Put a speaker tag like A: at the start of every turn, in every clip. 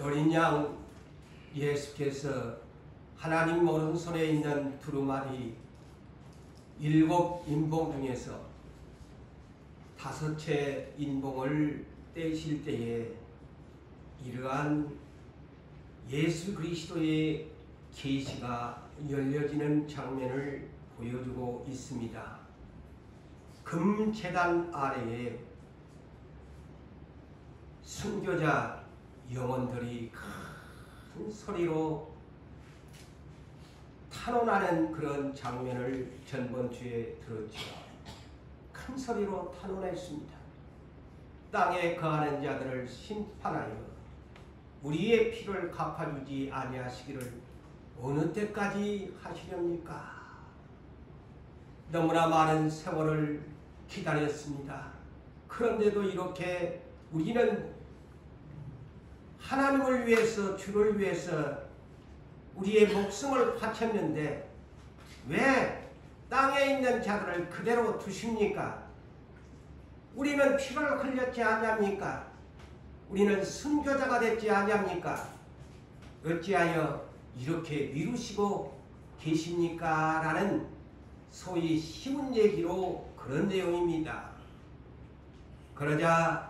A: 어린 양 예수께서 하나님 오른손에 있는 두루마리 7 인봉 중에서 5채 인봉을 떼실 때에 이러한 예수 그리스도의 계시가 열려지는 장면을 보여주고 있습니다. 금제단 아래에 순교자 영혼들이 큰 소리로 탄원하는 그런 장면을 전번주에 들었죠. 큰 소리로 탄원했습니다. 땅에 거하는 자들을 심판하여 우리의 피를 갚아주지 아니하시기를 어느 때까지 하시렵니까? 너무나 많은 세월을 기다렸습니다. 그런데도 이렇게 우리는 하나님을 위해서, 주를 위해서 우리의 목숨을 바쳤는데 왜 땅에 있는 자들을 그대로 두십니까? 우리는 피를 흘렸지 아니합니까? 우리는 순교자가 됐지 아니합니까? 어찌하여 이렇게 미루시고 계십니까? 라는 소위 쉬운 얘기로 그런 내용입니다. 그러자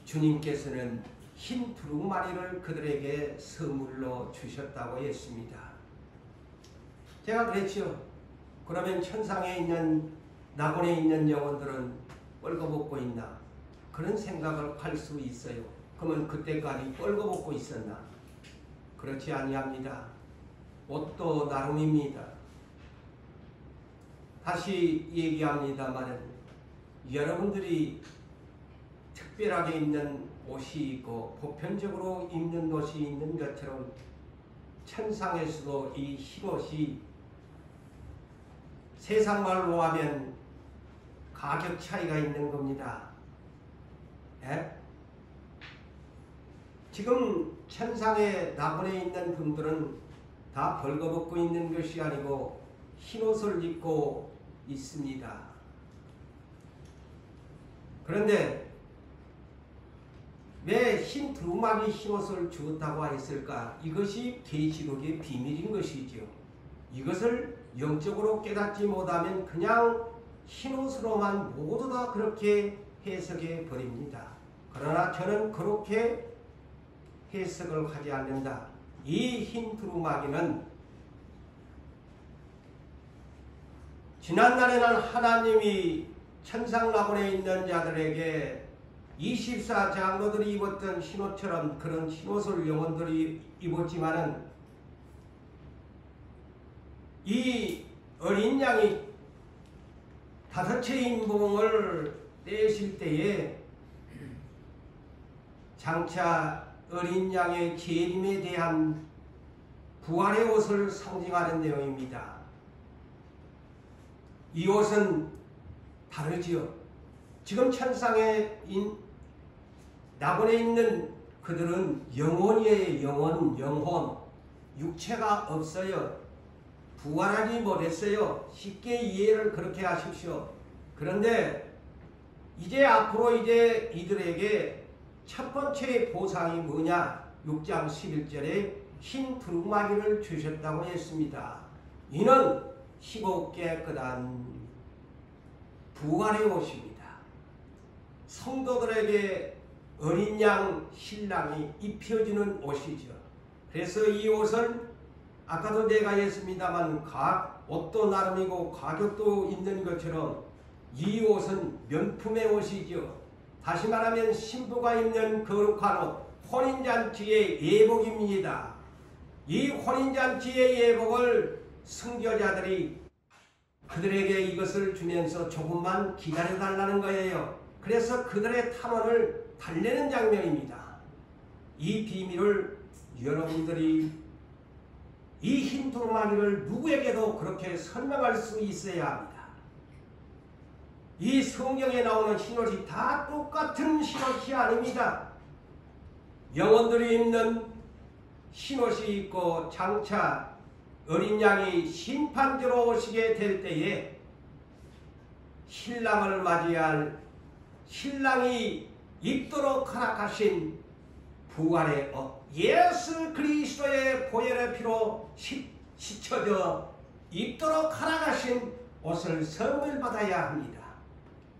A: 주님께서는 흰 두루마리를 그들에게 선물로 주셨다고 했습니다. 제가 그랬죠. 그러면 천상에 있는 낙원에 있는 영혼들은 뻘거벗고 있나? 그런 생각을 할 수 있어요. 그러면 그때까지 뻘거벗고 있었나? 그렇지 아니합니다. 옷도 나름입니다. 다시 얘기합니다만 여러분들이 특별하게 입는 옷이 있고 보편적으로 입는 옷이 있는 것처럼 천상에서도 이 흰옷이 세상 말로 하면 가격 차이가 있는 겁니다. 예? 지금 천상의 낙원에 있는 분들은 다 벌거벗고 있는 것이 아니고 흰옷을 입고 있습니다. 그런데 왜 흰 두루마리 흰옷을 주었다고 했을까? 이것이 계시록의 비밀인 것이죠. 이것을 영적으로 깨닫지 못하면 그냥 흰옷으로만 모두 다 그렇게 해석해 버립니다. 그러나 저는 그렇게 해석을 하지 않는다. 이 흰 두루마리는 지난날에는 하나님이 천상낙원에 있는 자들에게 24장로들이 입었던 흰옷처럼 그런 흰옷을 영혼들이 입었지만은 이 어린 양이 5채 인봉을 떼실 때에 장차 어린 양의 재림에 대한 부활의 옷을 상징하는 내용입니다. 이 옷은 다르지요. 지금 천상에 낙원에 있는 그들은 영혼이에요. 영혼. 육체가 없어요. 부활하지 못했어요. 쉽게 이해를 그렇게 하십시오. 그런데 이제 앞으로 이제 이들에게 첫 번째 보상이 뭐냐? 6장 11절에 흰 두루마리를 주셨다고 했습니다. 이는 희고 깨끗한 부활의 옷입니다. 성도들에게 어린 양 신랑이 입혀주는 옷이죠. 그래서 이 옷은 아까도 내가 했습니다만 옷도 나름이고 가격도 있는 것처럼 이 옷은 명품의 옷이죠. 다시 말하면 신부가 입는 거룩한 옷, 혼인잔치의 예복입니다. 이 혼인잔치의 예복을 순교자들이 그들에게 이것을 주면서 조금만 기다려달라는 거예요. 그래서 그들의 탐원을 달래는 장면입니다. 이 비밀을 여러분들이 이 흰 두루마리를 누구에게도 그렇게 설명할 수 있어야 합니다. 이 성경에 나오는 흰옷이 다 똑같은 흰옷이 아닙니다. 영혼들이 입는 흰옷이 있고 장차 어린 양이 심판대로 오시게 될 때에 신랑을 맞이할 신랑이 입도록 허락하신 부활의 옷, 예수 그리스도의 보혈의 피로 씻혀져 입도록 허락하신 옷을 선물 받아야 합니다.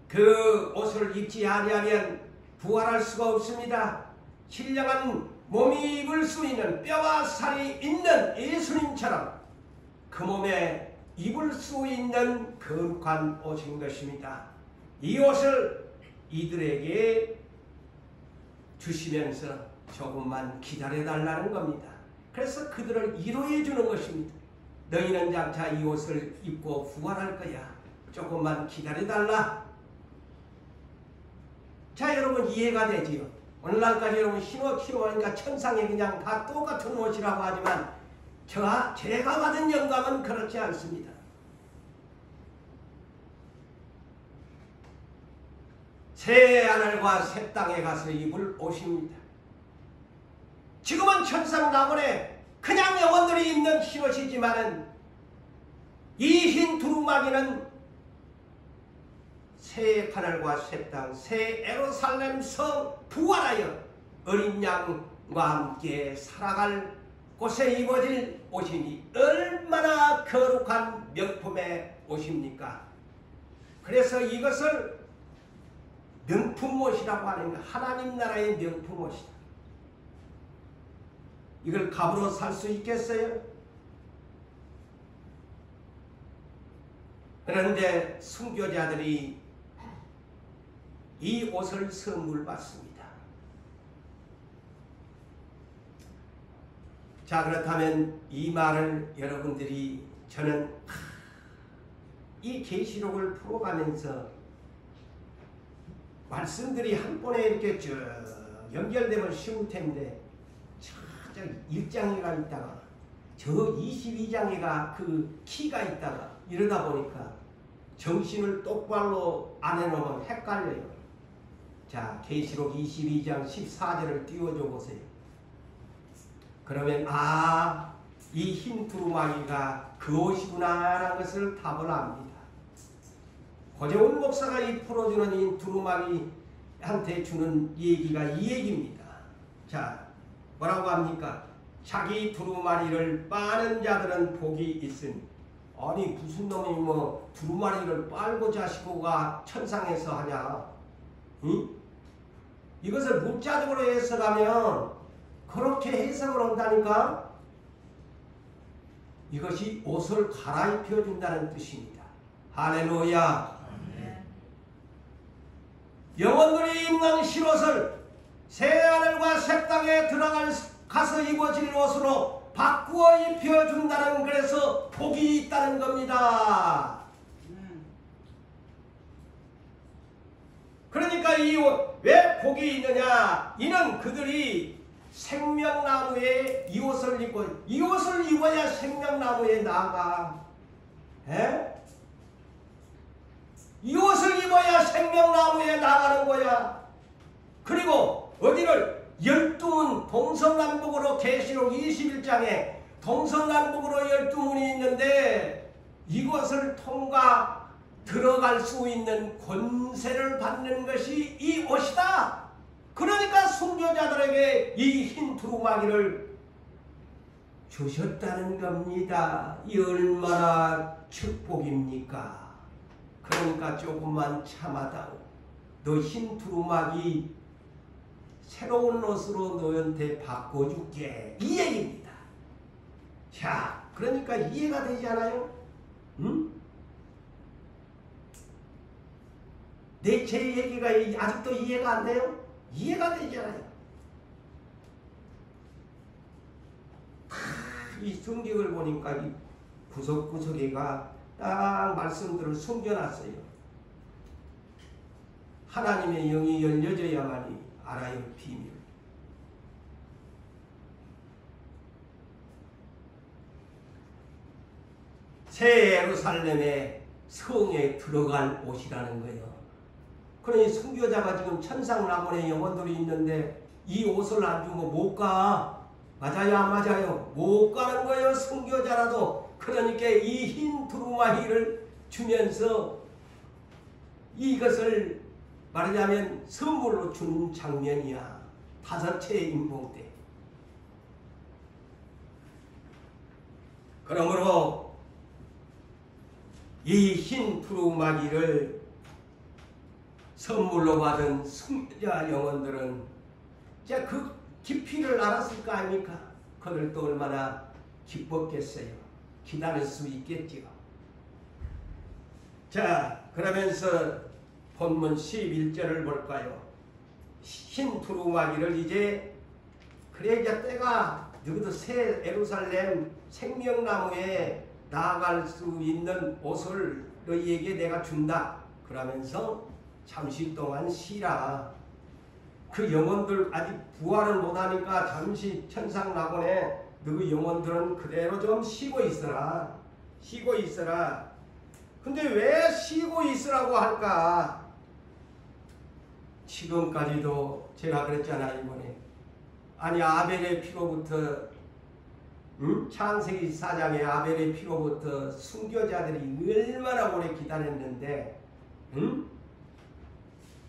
A: 그 옷을 입지 아니하면 부활할 수가 없습니다. 신령한 몸이 입을 수 있는 뼈와 살이 있는 예수님처럼 그 몸에 입을 수 있는 거룩한 옷인 것입니다. 이 옷을 이들에게 주시면서 조금만 기다려달라는 겁니다. 그래서 그들을 위로해 주는 것입니다. 너희는 장차 이 옷을 입고 부활할 거야. 조금만 기다려달라. 자, 여러분 이해가 되지요? 오늘날까지 여러분 흰옷이니까 천상에 그냥 다 똑같은 옷이라고 하지만 제가 받은 영감은 그렇지 않습니다. 새 하늘과 새 땅에 가서 입을 옷입니다. 지금은 천상 낙원에 그냥 영혼들이 입는 흰옷이지만은 이 흰 두루마기는 새 하늘과 새 땅, 새 예루살렘 성 부활하여 어린 양과 함께 살아갈 곳에 입어질 옷이니 얼마나 거룩한 명품의 옷입니까? 그래서 이것을 명품 옷이라고 하는 거, 하나님 나라의 명품 옷이다. 이걸 값으로 살 수 있겠어요? 그런데 순교자들이 이 옷을 선물 받습니다. 자, 그렇다면 이 말을 여러분들이 저는 이 계시록을 풀어가면서 말씀들이 한 번에 이렇게 쭉 연결되면 쉬울 텐데 저 1장에가 있다가 저 22장에가 그 키가 있다가 이러다 보니까 정신을 똑바로 안 해놓으면 헷갈려요. 자, 계시록 22장 14절을 띄워줘 보세요. 그러면 이 흰 두루마기가 그 옷이구나 라는 것을 답을 합니다. 고재훈 목사가 이 풀어주는 이 두루마기한테 주는 얘기가 이 얘기입니다. 자, 뭐라고 합니까? 자기 두루마리를 빠는 자들은 복이 있으니. 아니 무슨 놈이 뭐 두루마리를 빨고 자시고가 천상에서 하냐? 응? 이것을 문자적으로 해석하면 그렇게 해석을 한다니까? 이것이 옷을 갈아입혀 준다는 뜻입니다. 할렐루야. 영혼들이 입는 흰옷을 새 하늘과 새 땅에 가서 입어질 옷으로 바꾸어 입혀준다는, 그래서 복이 있다는 겁니다. 그러니까 이 왜 복이 있느냐? 이는 그들이 생명나무에 이 옷을 입고, 이 옷을 입어야 생명나무에 나아가. 이 옷을 입어야 생명나무에 나가는 거야. 그리고 어디를 12문 동서남북으로 계시록 21장에 동서남북으로 12문이 있는데 이것을 통과 들어갈 수 있는 권세를 받는 것이 이 옷이다. 그러니까 순교자들에게 이 흰 두루마기를 주셨다는 겁니다. 이 얼마나 축복입니까? 그러니까 조금만 참아다오. 너 흰 두루마기 새로운 옷으로 너한테 바꿔줄게. 이 얘기입니다. 자, 그러니까 이해가 되지 않아요? 응? 제 얘기가 아직도 이해가 안 돼요? 이해가 되지 않아요? 이 성경을 보니까 이 구석구석에가 딱 말씀들을 숨겨놨어요. 하나님의 영이 열려져야만이 알아요, 비밀. 새 예루살렘의 성에 들어갈 옷이라는 거예요. 그러니 순교자가 지금 천상 낙원에 영혼들이 있는데 이 옷을 안 주면 못 가. 맞아요, 안 맞아요? 못 가는 거예요, 순교자라도. 그러니까 이 흰 두루마기를 주면서 이것을 말하자면 선물로 준 장면이야. 5채의 인봉 때. 그러므로 이 흰 두루마기를 선물로 받은 승자 영혼들은 이제 그 깊이를 알았을 거 아닙니까? 그들도 얼마나 기뻤겠어요. 기다릴 수 있겠지요. 자, 그러면서 본문 11절을 볼까요? 흰 두루마기를 이제 그래 이제 때가 너희도 새 예루살렘 생명나무에 나아갈 수 있는 옷을 너희에게 내가 준다. 그러면서 잠시 동안 쉬라. 그 영혼들 아직 부활을 못하니까 잠시 천상낙원에 너희 영혼들은 그대로 좀 쉬고 있어라. 쉬고 있어라. 근데 왜 쉬고 있으라고 할까? 지금까지도 제가 그랬잖아요, 이번에. 아니, 아벨의 피로부터, 창세기 4장의 아벨의 피로부터 순교자들이 얼마나 오래 기다렸는데,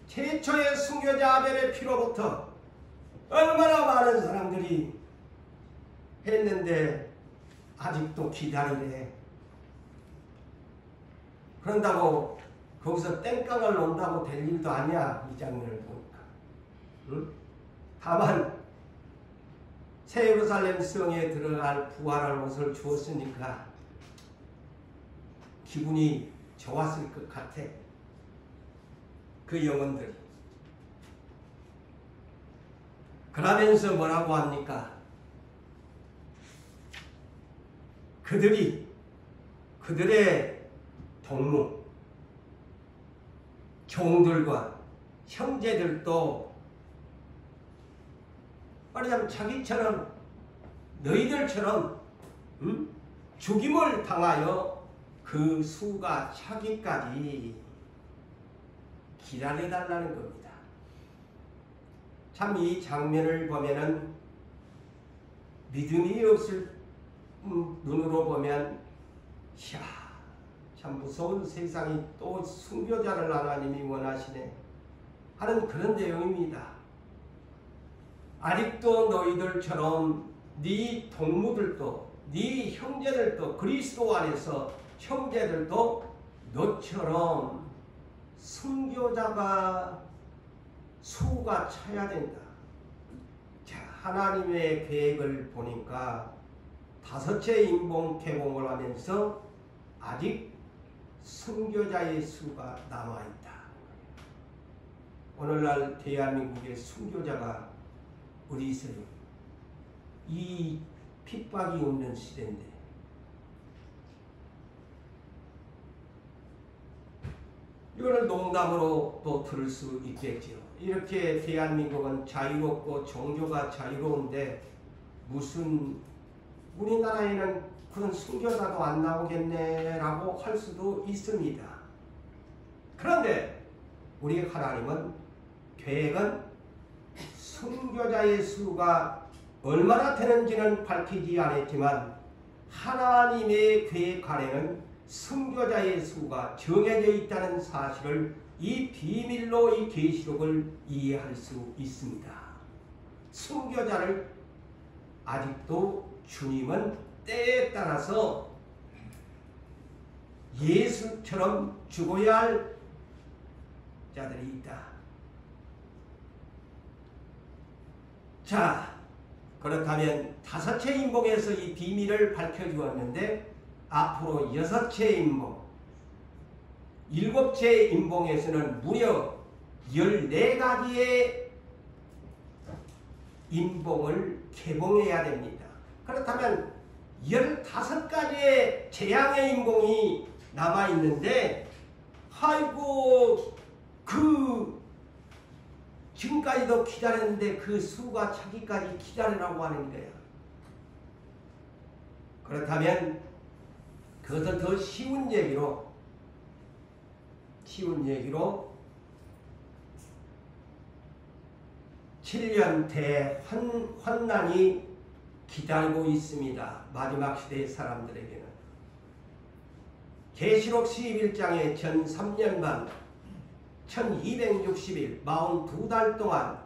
A: 최초의 순교자 아벨의 피로부터 얼마나 많은 사람들이 했는데, 아직도 기다리네. 그런다고 거기서 땡깡을 논다고 될 일도 아니야. 이 장면을 보니까. 다만 새 예루살렘 성에 들어갈 부활할 옷을 주었으니까 기분이 좋았을 것 같아. 그 영혼들이. 그러면서 뭐라고 합니까? 그들이 그들의 동무 종들과 형제들도 말하자면 자기처럼 너희들처럼 죽임을 당하여 그 수가 차기까지 기다려달라는 겁니다. 참 이 장면을 보면은 믿음이 없을 눈으로 보면 이야, 참 무서운 세상이 또 순교자를 하나님이 원하시네 하는 그런 내용입니다. 아직도 너희들처럼 네 동무들도 네 형제들도 그리스도 안에서 형제들도 너처럼 순교자가 수가 차야 된다. 자, 하나님의 계획을 보니까 5채 인봉 개봉을 하면서 아직 순교자의 수가 남아있다. 오늘날 대한민국의 순교자가 어디 있어요? 이 핍박이 없는 시대인데. 이거를 농담으로 또 들을 수 있겠죠. 이렇게 대한민국은 자유롭고 종교가 자유로운데 무슨 우리나라에는 그런 순교자도 안 나오겠네 라고 할 수도 있습니다. 그런데 우리 하나님은 계획은 순교자의 수가 얼마나 되는지는 밝히지 않았지만 하나님의 계획 안에는 순교자의 수가 정해져 있다는 사실을 이 비밀로 이 계시록을 이해할 수 있습니다. 순교자를 아직도 주님은 때에 따라서 예수처럼 죽어야 할 자들이 있다. 자, 그렇다면 5채 인봉에서 이 비밀을 밝혀주었는데 앞으로 6채 인봉, 7채 인봉에서는 무려 14가지의 인봉을 개봉해야 됩니다. 그렇다면 15가지의 재앙의 인봉이 남아있는데 아이고 지금까지도 기다렸는데 그 수가 차기까지 기다리라고 하는 거야. 그렇다면 그것은 더 쉬운 얘기로 7년 대환난이 기다리고 있습니다. 마지막 시대의 사람들에게는. 계시록 11장의 전 3년 반 1260일 42달 동안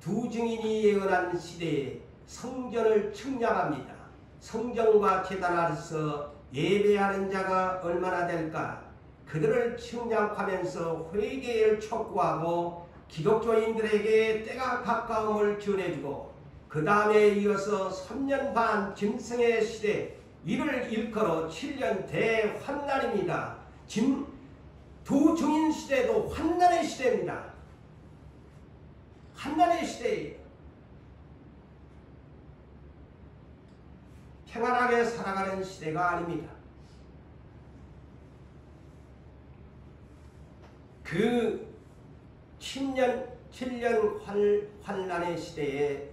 A: 두 증인이 예언한 시대에 성전을 측량합니다. 성전과 제단 아래서 예배하는 자가 얼마나 될까? 그들을 측량하면서 회개를 촉구하고 기독교인들에게 때가 가까움을 전해주고 그 다음에 이어서 3년 반 짐승의 시대, 이를 일컬어 7년 대환난입니다. 두 증인 시대도 환난의 시대입니다. 환난의 시대예요. 평안하게 살아가는 시대가 아닙니다. 그 7년 환난의 시대에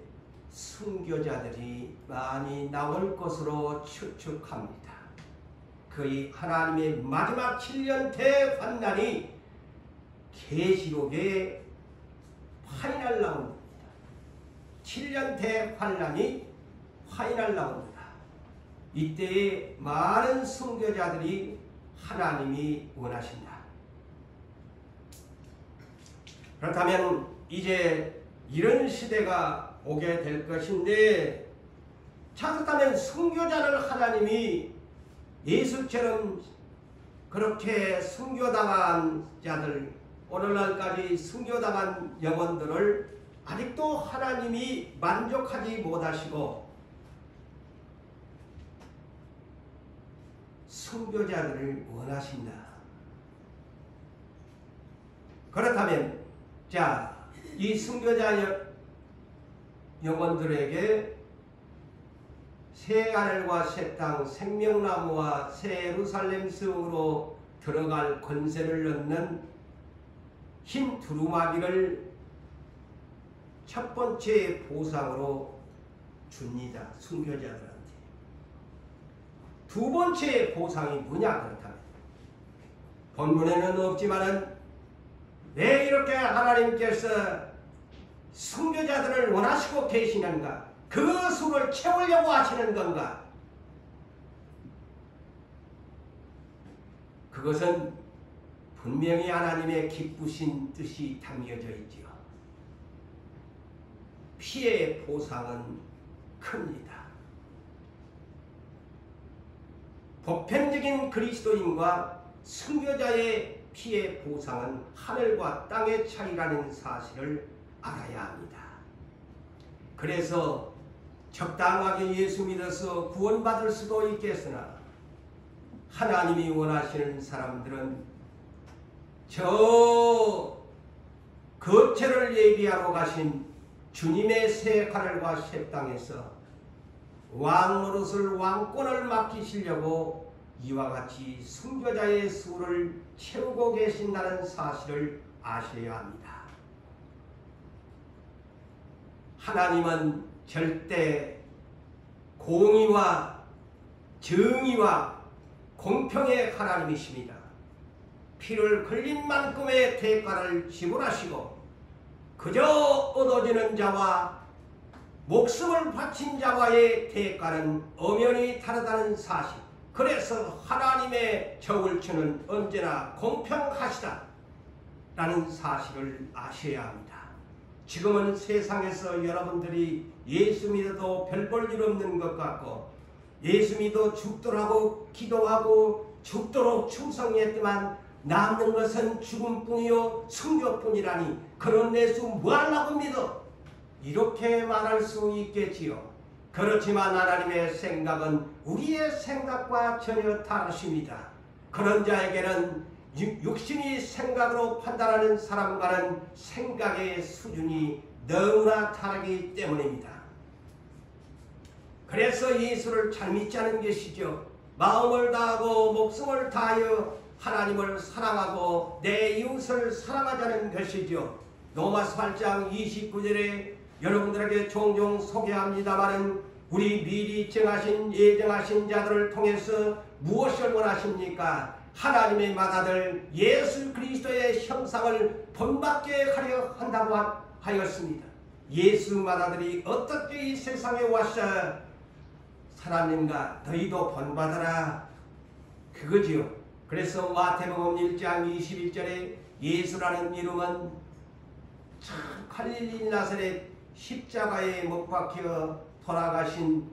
A: 순교자들이 많이 나올 것으로 추측합니다. 거의 하나님의 마지막 7년 대환난이 계시록에 파이널 라운드입니다. 7년 대환난이 파이널 라운드다. 이때에 많은 순교자들이 하나님이 원하신다. 그렇다면 이제 이런 시대가 오게 될 것인데, 자, 그렇다면 순교자를 하나님이 예수처럼 그렇게 순교당한 자들, 오늘날까지 순교당한 영혼들을 아직도 하나님이 만족하지 못하시고 순교자들을 원하신다. 그렇다면 자, 이 순교자 영혼들에게 새 하늘과 새 땅, 생명나무와 새 예루살렘 성으로 들어갈 권세를 얻는 흰 두루마기를 첫 번째 보상으로 줍니다. 순교자들한테. 두 번째 보상이 뭐냐 그렇다면, 본문에는 없지만은 왜 이렇게 하나님께서 순교자들을 원하시고 계시는가? 그 수를 채우려고 하시는 건가? 그것은 분명히 하나님의 기쁘신 뜻이 담겨져 있지요. 피의 보상은 큽니다. 보편적인 그리스도인과 순교자의 피의 보상은 하늘과 땅의 차이라는 사실을 알아야 합니다. 그래서 적당하게 예수 믿어서 구원받을 수도 있겠으나 하나님이 원하시는 사람들은 저 거처를 예비하고 가신 주님의 새 하늘과 새 땅에서 왕 노릇을, 왕권을 맡기시려고 이와 같이 순교자의 수를 채우고 계신다는 사실을 아셔야 합니다. 하나님은 절대 공의와 정의와 공평의 하나님이십니다. 피를 흘린 만큼의 대가를 지불하시고 그저 얻어지는 자와 목숨을 바친 자와의 대가는 엄연히 다르다는 사실, 그래서 하나님의 저울추는 언제나 공평하시다 라는 사실을 아셔야 합니다. 지금은 세상에서 여러분들이 예수 믿어도 별 볼 일 없는 것 같고, 예수 믿어 죽도록 기도하고 죽도록 충성했지만 남는 것은 죽음뿐이요 순교뿐이라니, 그런 예수 뭐하려고 믿어? 이렇게 말할 수 있겠지요. 그렇지만 하나님의 생각은 우리의 생각과 전혀 다르십니다. 그런 자에게는 육신이 생각으로 판단하는 사람과는 생각의 수준이 너무나 다르기 때문입니다. 그래서 예수를 잘 믿지 않은 것이죠. 마음을 다하고 목숨을 다하여 하나님을 사랑하고 내 이웃을 사랑하자는 것이죠. 로마서 8장 29절에 여러분들에게 종종 소개합니다마는 우리 미리 정하신 예정하신 자들을 통해서 무엇을 원하십니까? 하나님의 맏아들 예수 그리스도의 형상을 본받게 하려 한다고 하였습니다. 예수 맏아들이 어떻게 이 세상에 와서 하나님과 너희도 본받아라 그거지요. 그래서 마태복음 1장 21절에 예수라는 이름은 참 갈릴리 나사렛 십자가에 못 박혀 돌아가신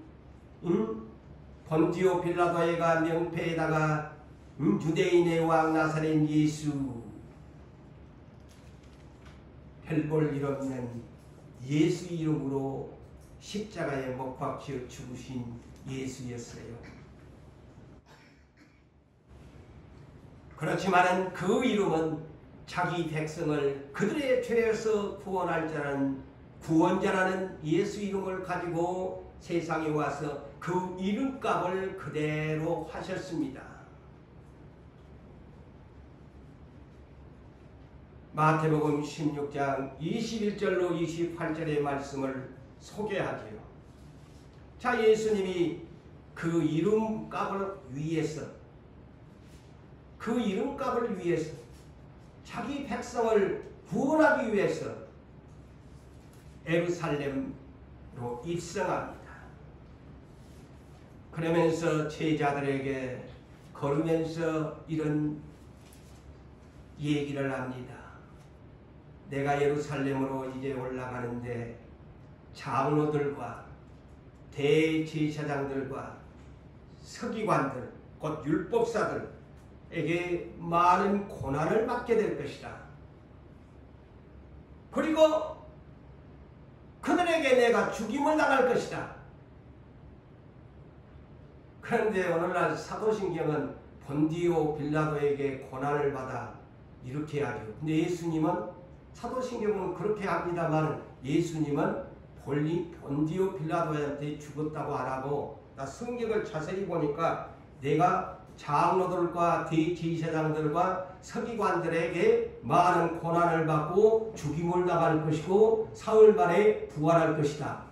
A: 본디오 빌라도에가 명패에다가 유대인의 왕 나사렛 예수, 별볼 일 없는 예수 이름으로 십자가에 못 박혀 죽으신 예수였어요. 그렇지만은 그 이름은 자기 백성을 그들의 죄에서 구원할 자는 구원자라는 예수 이름을 가지고 세상에 와서 그 이름값을 그대로 하셨습니다. 마태복음 16장 21절로 28절의 말씀을 소개하지요. 자, 예수님이 그 이름값을 위해서, 그 이름값을 위해서, 자기 백성을 구원하기 위해서 예루살렘으로 입성합니다. 그러면서 제자들에게 걸으면서 이런 얘기를 합니다. 내가 예루살렘으로 이제 올라가는데 장로들과 대제사장들과 서기관들, 곧 율법사들에게 많은 고난을 받게 될 것이다. 그리고 그들에게 내가 죽임을 당할 것이다. 그런데 오늘날 사도신경은 본디오 빌라도에게 고난을 받아 이렇게 하죠. 근데 예수님은, 사도신경은 그렇게 합니다만 예수님은 본디오 빌라도한테 죽었다고 안 하고, 나 성경을 자세히 보니까 내가 장로들과 대제사장들과 서기관들에게 많은 고난을 받고 죽임을 당할 것이고 사흘 만에 부활할 것이다.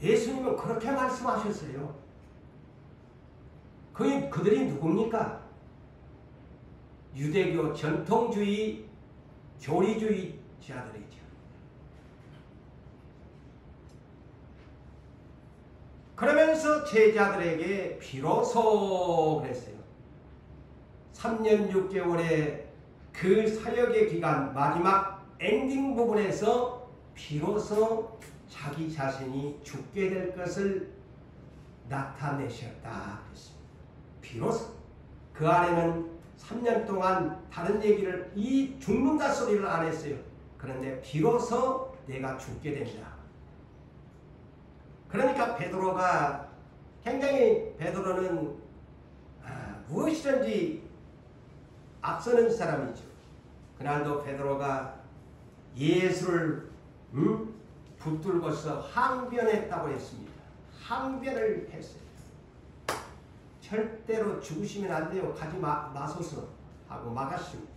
A: 예수님은 그렇게 말씀하셨어요. 그들이 누굽니까? 유대교 전통주의 교리주의자들이죠. 그러면서 제자들에게 비로소 그랬어요. 3년 6개월의 그 사역의 기간 마지막 엔딩 부분에서 비로소 자기 자신이 죽게 될 것을 나타내셨다 그랬습니다. 비로소 그 안에는 3년 동안 다른 얘기를, 이 죽는다 소리를 안 했어요. 그런데 비로소 내가 죽게 된다. 그러니까 베드로가 굉장히, 베드로는 무엇이든지 앞서는 사람이죠. 그날도 베드로가 예수를 붙들고서 항변했다고 했습니다. 항변을 했어요. 절대로 죽으시면 안 돼요. 가지 마소서 하고 막았습니다.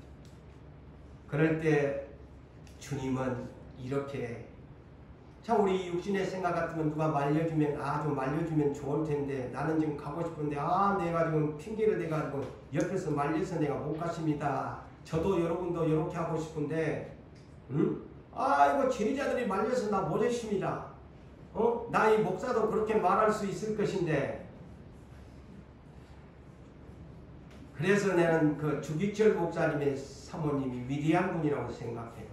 A: 그럴 때 주님은 이렇게, 참 우리 육신의 생각 같으면 누가 말려주면 좀 말려주면 좋을 텐데 나는 지금 가고 싶은데 내가 지금 핑계를 대가지고 옆에서 말려서 내가 못 갔습니다. 저도 여러분도 이렇게 하고 싶은데 이거 제자들이 말려서 나 못했습니다. 나이 목사도 그렇게 말할 수 있을 것인데, 그래서 나는 그 주기철 목사님의 사모님이 위대한 분이라고 생각해요.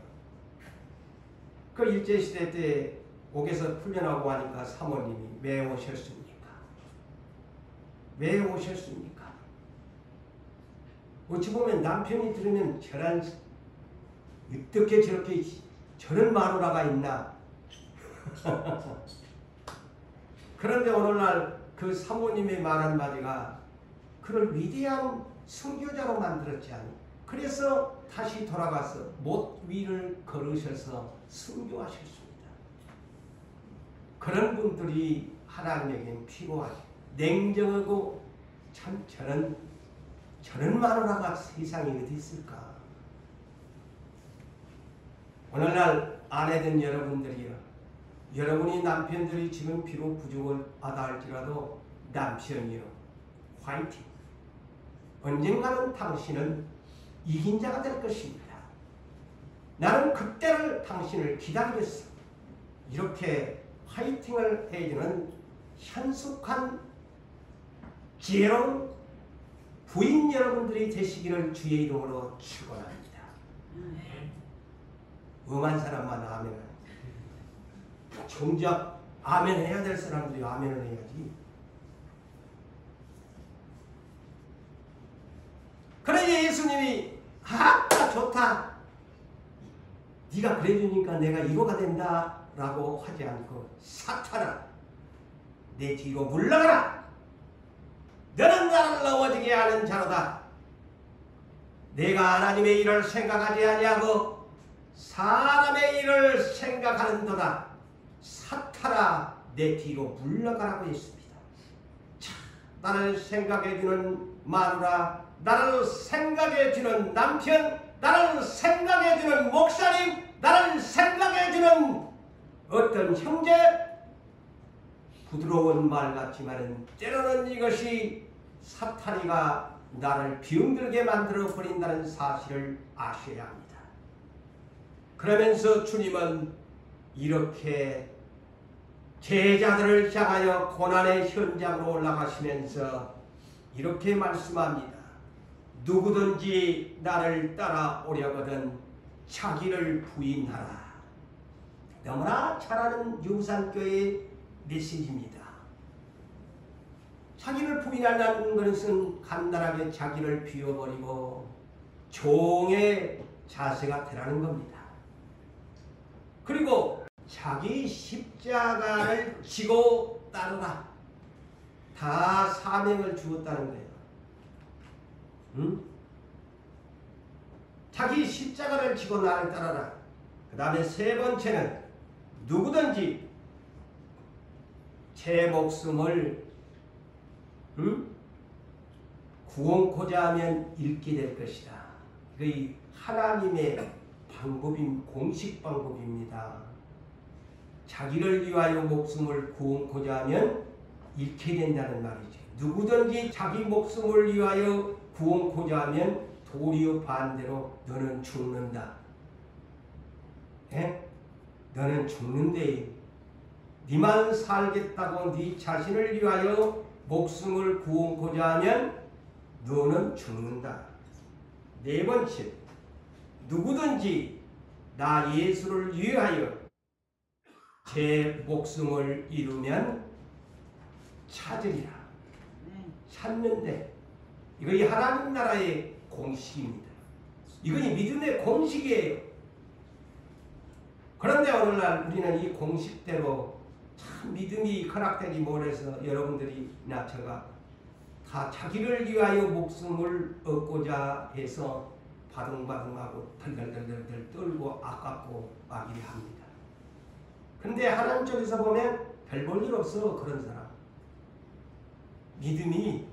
A: 그 일제시대 때 옥에서 풀려나고 하니까 사모님이 왜 오셨습니까? 왜 오셨습니까? 어찌 보면 남편이 들으면 어떻게 저렇게 저런 마누라가 있나? 그런데 오늘날 그 사모님의 말 한마디가 그를 위대한 순교자로 만들었지 않니? 그래서 다시 돌아가서 못 위를 걸으셔서 순교하셨습니다. 그런 분들이 하나님에게는 필요하죠. 냉정하고 참 저런 마누라가 세상에 어디 있을까? 오늘날 아내된 여러분들이요, 여러분이 남편들이 지금 비록 부족을 하다 할지라도 남편이요, 화이팅! 언젠가는 당신은 이긴 자가 될 것입니다. 나는 그때를 당신을 기다리겠어. 이렇게 화이팅을 해주는 현숙한 지혜로운 부인 여러분들이 되시기를 주의 이름으로 축원합니다. 음한 사람만 아멘. 정작 아멘 해야 될 사람들이 아멘을 해야지. 그래 예수님이 아따 좋다. 네가 그래주니까 내가 이거가 된다 라고 하지 않고 사탄아 내 뒤로 물러가라. 너는 나를 넘어지게 하는 자로다. 내가 하나님의 일을 생각하지 아니하고 사람의 일을 생각하는도다. 사탄아 내 뒤로 물러가라고 했습니다. 자, 나를 생각해주는 마누라, 나를 생각해주는 남편, 나를 생각해주는 목사님, 나를 생각해주는 어떤 형제, 부드러운 말 같지만은 때로는 이것이 사탄이가 나를 병들게 만들어 버린다는 사실을 아셔야 합니다. 그러면서 주님은 이렇게 제자들을 향하여 고난의 현장으로 올라가시면서 이렇게 말씀합니다. 누구든지 나를 따라오려거든 자기를 부인하라. 너무나 잘하는 유산교의 메시지입니다. 자기를 부인한다는 것은 간단하게 자기를 비워버리고 종의 자세가 되라는 겁니다. 그리고 자기 십자가를 지고 따르라. 다 사명을 주었다는 거예요. 응? 자기 십자가를 지고 나를 따르라. 그 다음에 세 번째는 누구든지 제 목숨을 구원코자 하면 잃게 될 것이다. 이게 하나님의 방법인 공식 방법입니다. 자기를 위하여 목숨을 구원코자 하면 잃게 된다는 말이죠. 누구든지 자기 목숨을 위하여 구원코자 하면 도리어 반대로 너는 죽는다. 예? 너는 죽는데 니만 살겠다고 네 자신을 위하여 목숨을 구원코자 하면 너는 죽는다. 네 번째, 누구든지 나 예수를 위하여 제 목숨을 잃으면 찾으리라. 찾는데 이거 이 하나님 나라의 공식입니다. 이건 믿음의 공식이에요. 그런데 오늘날 우리는 이 공식대로 참 믿음이 허락되지 못해서 여러분들이나 제가 다 자기를 위하여 목숨을 얻고자 해서 바둥바둥하고 덜덜덜덜 떨고 아깝고 막 이래 합니다. 근데 하나님 쪽에서 보면 별 볼 일 없어. 그런 사람 믿음이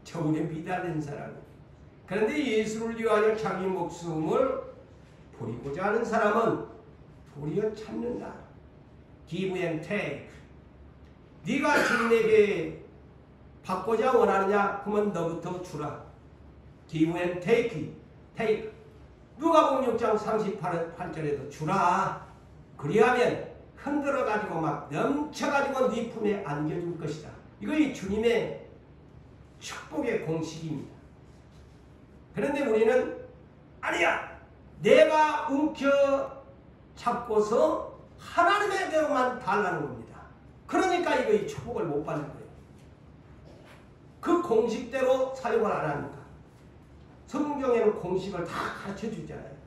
A: 저울에 미달된 사람. 그런데 예수를 위하여 자기 목숨을 버리고자 하는 사람은 도리어 찾는다. Give and take. 네가 주님에게 받고자 원하느냐? 그러면 너부터 주라. Give and take. take. 누가복음 6장 38절에도 주라. 그리하면 흔들어가지고 막 넘쳐가지고 네 품에 안겨줄 것이다. 이거 이 주님의 축복의 공식입니다. 그런데 우리는 아니야. 내가 움켜 잡고서 하나님의 대로만 달라는 겁니다. 그러니까 이거 이 축복을 못 받는 거예요. 그 공식대로 사용을 안 하니까. 성경에는 공식을 다 가르쳐 주잖아요.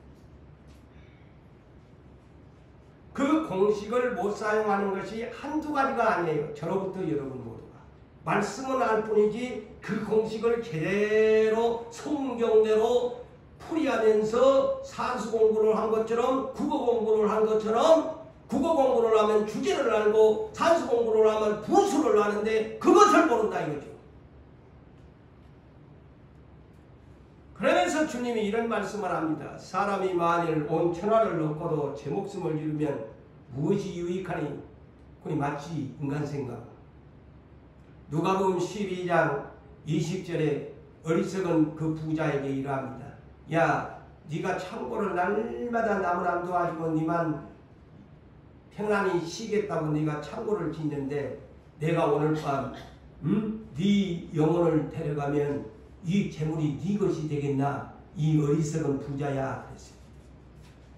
A: 그 공식을 못 사용하는 것이 한두 가지가 아니에요. 저로부터 여러분 모두가. 말씀은 알 뿐이지 그 공식을 제대로 성경대로 풀이하면서 산수 공부를 한 것처럼 국어 공부를 한 것처럼 국어 공부를 하면 주제를 알고 산수 공부를 하면 부수를 아는데 그것을 모른다 이거죠. 그러면서 주님이 이런 말씀을 합니다. 사람이 만일 온 천하를 얻고도 제 목숨을 잃으면 무엇이 유익하니? 그게 맞지 인간 생각. 누가복음 12장 20절에 어리석은 그 부자에게 이러합니다. 야, 네가 창고를 날마다 남을 안 도와주고 네만 평안히 쉬겠다고 네가 창고를 짓는데 내가 오늘 밤 네 영혼을 데려가면 이 재물이 네 것이 되겠나? 이 어리석은 부자야.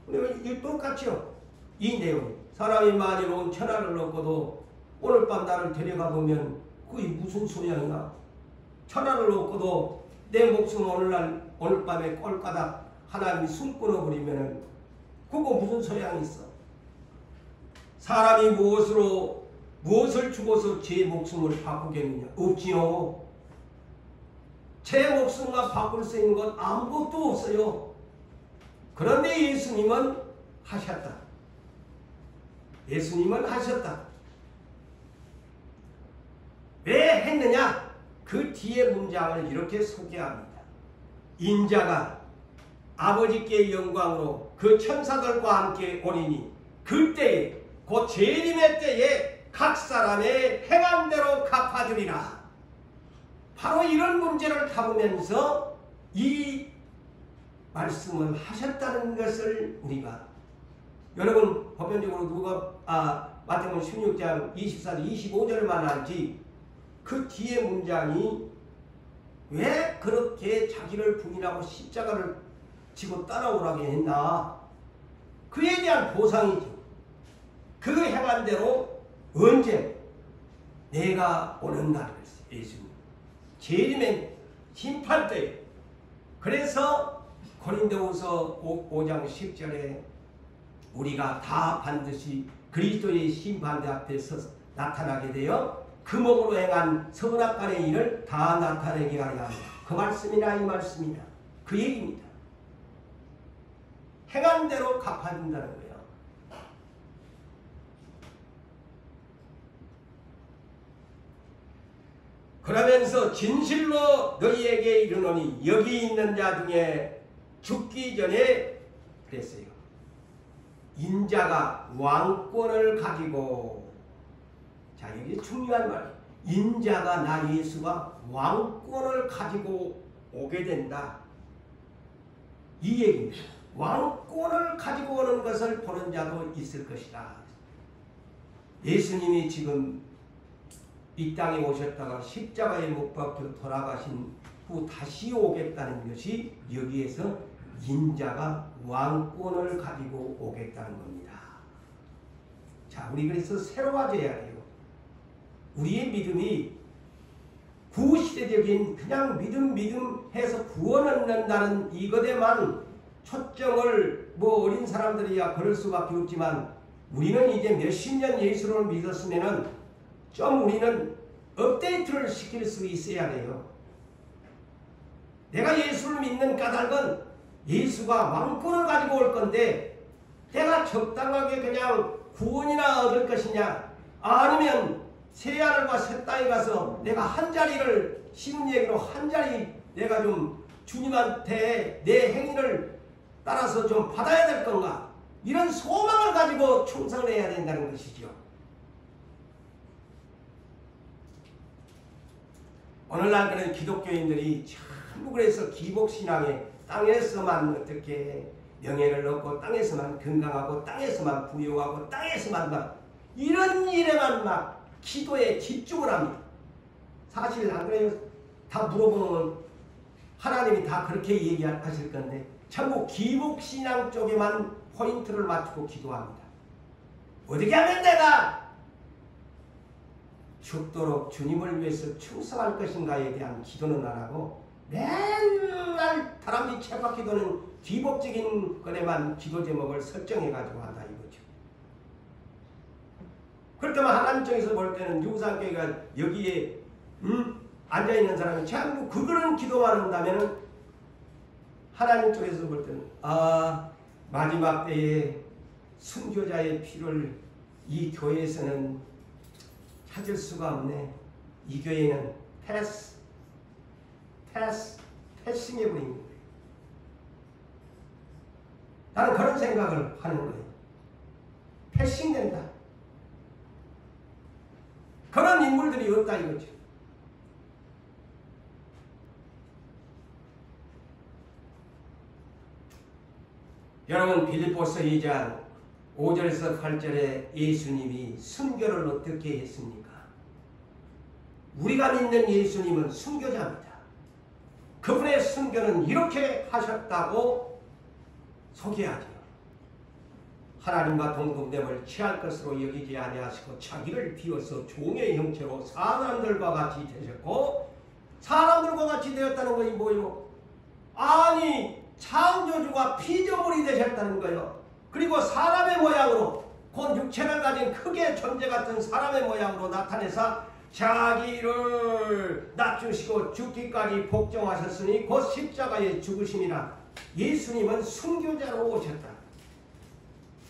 A: 그랬어요. 이 똑같죠. 이 내용. 사람이 만일 온 천하를 얻고도 오늘 밤 나를 데려가 보면 그게 무슨 소양이야? 천하를 얻고도 내 목숨 오늘 밤에 꼴까닥 하나님이 숨 끊어버리면 그거 무슨 소양이 있어? 사람이 무엇을 주고서 제 목숨을 바꾸겠느냐? 없지요. 제 목숨과 바꿀 수 있는 건 아무것도 없어요. 그런데 예수님은 하셨다. 예수님은 하셨다. 왜 했느냐? 그 뒤에 문장을 이렇게 소개합니다. 인자가 아버지께 영광으로 그 천사들과 함께 오리니 그때에 곧 재림의 때에 각 사람의 행한 대로 갚아주리라. 바로 이런 문제를 다루면서 이 말씀을 하셨다는 것을 우리가 여러분 보편적으로 마태복음 16장 24절 25절만 알지 그 뒤에 문장이 왜 그렇게 자기를 부인하고 십자가를 지고 따라오라게 했나? 그에 대한 보상이죠. 그 행한 대로 언제 내가 오는 날 예수님 재림의 심판 때. 그래서 고린도후서 5장 10절에 우리가 다 반드시 그리스도의 심판대 앞에서 나타나게 되어 그 목으로 행한 선악간의 일을 다 나타내게 하려 합니다. 그 말씀이나 이 말씀이나 그 얘기입니다. 행한 대로 갚아준다는 거예요. 그러면서 진실로 너희에게 이르노니 여기 있는 자 중에 죽기 전에 그랬어요. 인자가 왕권을 가지고 자 여기 중요한 말 인자가 나 예수가 왕권을 가지고 오게 된다. 이 얘기입니다. 왕권을 가지고 오는 것을 보는 자도 있을 것이다. 예수님이 지금 이 땅에 오셨다가 십자가에 못 박혀 돌아가신 후 다시 오겠다는 것이 여기에서 인자가 왕권을 가지고 오겠다는 겁니다. 자, 우리 그래서 새로워져야 돼요. 우리의 믿음이 구시대적인 그냥 믿음 해서 구원 얻는다는 이것에만 초점을 어린 사람들이야 그럴 수밖에 없지만 우리는 이제 몇십 년 예수를 믿었으면은 좀 우리는 업데이트를 시킬 수 있어야 돼요. 내가 예수를 믿는 까닭은 예수가 왕권을 가지고 올 건데 내가 적당하게 그냥 구원이나 얻을 것이냐 아니면 새하늘과 새 땅에 가서 내가 한 자리를 쉬운 얘기로 한 자리 내가 좀 주님한테 내 행위를 따라서 좀 받아야 될 건가 이런 소망을 가지고 충성을 해야 된다는 것이죠. 오늘날 그런 기독교인들이 전부 그래서 기복신앙에 땅에서만 어떻게 명예를 얻고 땅에서만 건강하고 땅에서만 부유하고 땅에서만 막 이런 일에만 막 기도에 집중을 합니다. 사실 안 그래요? 다 물어보면 하나님이 다 그렇게 얘기하실 건데 전부 기복신앙 쪽에만 포인트를 맞추고 기도합니다. 어떻게 하면 내가 죽도록 주님을 위해서 충성할 것인가에 대한 기도는 안 하고 맨날 다람쥐 채박 기도는 기복적인 것에만 기도 제목을 설정해가지고 한다 이거죠. 그럴 때만 하나님 쪽에서 볼 때는 유상교회가 여기에 앉아있는 사람이 전부 그거는 기도만 한다면 하나님 쪽에서 볼 때는 마지막 때에 순교자의 피를 이 교회에서는 찾을 수가 없네. 이 교회는 패싱해버린 거예요. 나는 그런 생각을 하는 거예요. 패싱된다. 그런 인물들이 없다 이거죠. 여러분 빌립보서 2장 5절에서 8절에 예수님이 순교를 어떻게 했습니까? 우리가 믿는 예수님은 순교자입니다. 그분의 순교는 이렇게 하셨다고 소개하죠. 하나님과 동등됨을 취할 것으로 여기지 아니하시고 자기를 비워서 종의 형체로 사람들과 같이 되셨고, 사람들과 같이 되었다는 것이 뭐예요? 아니, 창조주가 피조물이 되셨다는 거예요. 그리고 사람의 모양으로, 곧 육체를 가진 크게 존재 같은 사람의 모양으로 나타내서 자기를 낮추시고 죽기까지 복종하셨으니 곧 십자가에 죽으심이라. 예수님은 순교자로 오셨다.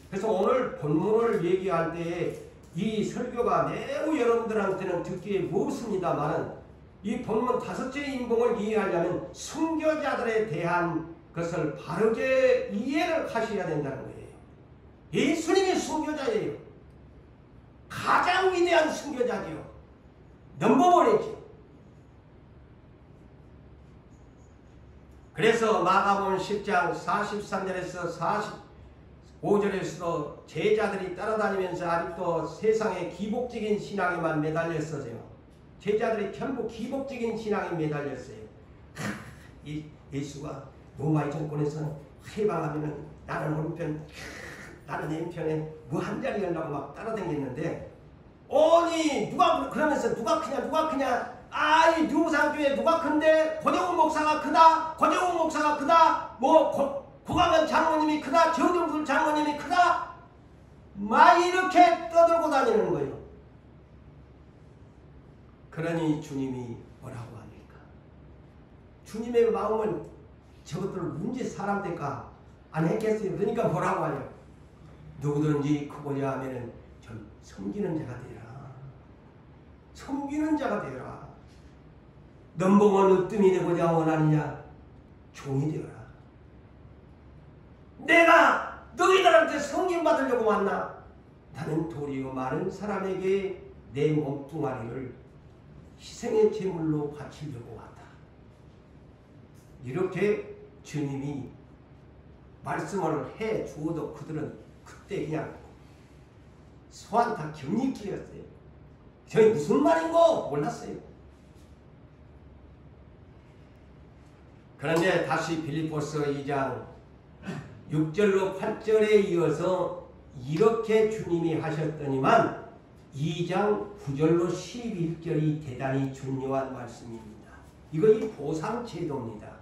A: 그래서 오늘 본문을 얘기할 때에 이 설교가 매우 여러분들한테는 듣기에 무섭습니다만, 이 본문 다섯째 인봉을 이해하려면 순교자들에 대한 것을 바르게 이해를 하셔야 된다는 거예요. 예수님이 순교자예요. 가장 위대한 순교자지요. 넘버원이죠. 그래서 마가복음 10장 43절에서 45절에서도 제자들이 따라다니면서 아직도 세상의 기복적인 신앙에만 매달렸어요. 제자들이 전부 기복적인 신앙에 매달렸어요. 예수가 로마의 정권에서 해방하면은 나는 오른편, 나는 왼편에 뭐 한 자리 하려고 막 따라다녔는데, 아니 누가 그러면서 누가 크냐 아이 누구상교회 누가 큰데 고정훈 목사가 크다, 고정훈 목사가 크다, 뭐 고강원 장모님이 크다, 정정술 장모님이 크다, 막 이렇게 떠들고 다니는 거예요. 그러니 주님이 뭐라고 합니까? 주님의 마음은 저것들 문제 사람 될까 안 했겠어요. 그러니까 뭐라고 하냐? 누구든지 크고자 하면은 좀 섬기는 자가 되라. 섬기는 자가 되라. 넘버원 으뜸이 되고자 원하느냐? 종이 되어라. 내가 너희들한테 섬김받으려고 왔나? 나는 도리어 많은 사람에게 내 몸뚱아리를 희생의 제물로 바치려고 왔다. 이렇게 주님이 말씀을 해 주어도 그들은 그때 그냥 소환 다 격리키였어요. 저게 무슨 말인고 몰랐어요. 그런데 다시 빌립보서 2장 6절로 8절에 이어서 이렇게 주님이 하셨더니만 2장 9절로 11절이 대단히 중요한 말씀입니다. 이거 이 보상제도입니다.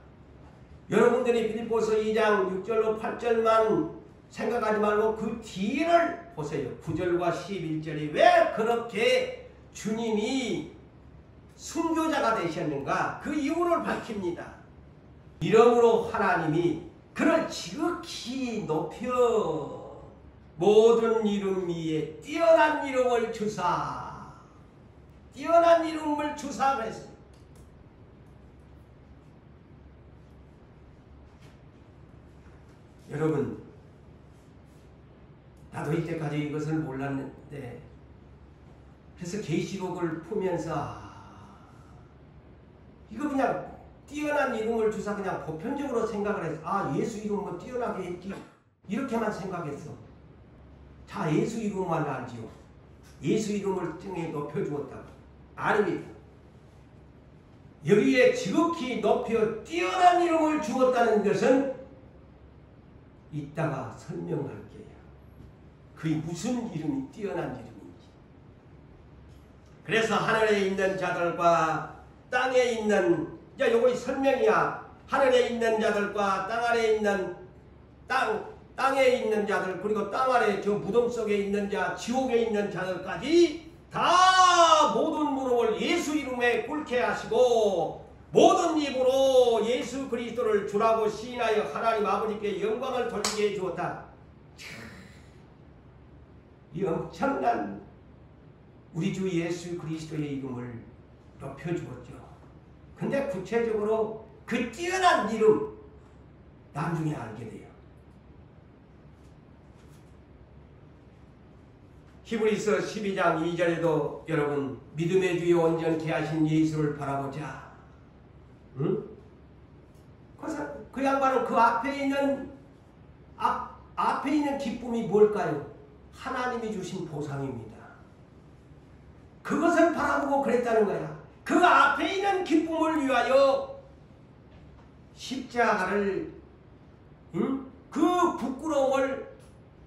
A: 여러분들이 빌립보서 2장 6절로 8절만 생각하지 말고 그 뒤를 보세요. 9절과 11절이 왜 그렇게 주님이 순교자가 되셨는가? 그 이유를 밝힙니다. 이러므로 하나님이 그를 지극히 높여 모든 이름 위에 뛰어난 이름을 주사, 뛰어난 이름을 주사 그랬어요. 여러분, 나도 이때까지 이것을 몰랐는데, 그래서 계시록을 보면서 이거 그냥 뛰어난 이름을 주사 그냥 보편적으로 생각을 했어. 예수 이름은 뛰어나게 했지, 이렇게만 생각했어. 다 예수 이름만 알지요. 예수 이름을 등에 높여주었다고. 아닙니다. 여기에 지극히 높여 뛰어난 이름을 주었다는 것은 이따가 설명할게요. 그게 무슨 이름이 뛰어난 이름인지. 그래서 하늘에 있는 자들과 땅에 있는, 요거 설명이야. 하늘에 있는 자들과 땅 아래에 있는, 땅에 있는 자들, 그리고 땅 아래 저 무덤 속에 있는 자, 지옥에 있는 자들까지 다 모든 무릎을 예수 이름에 꿇게 하시고 모든 입으로 예수 그리스도를 주라고 시인하여 하나님 아버지께 영광을 돌리게 해주었다. 이 엄청난 우리 주 예수 그리스도의 이름을 높여주었죠. 근데 구체적으로 그 뛰어난 이름 나중에 알게 돼요. 히브리서 12장 2절에도 여러분 믿음의 주에 온전케 하신 예수를 바라보자. 응? 그 양반은 그 앞에 있는 기쁨이 뭘까요? 하나님이 주신 보상입니다. 그것을 바라보고 그랬다는 거야. 그 앞에 있는 기쁨을 위하여 십자가를 그 부끄러움을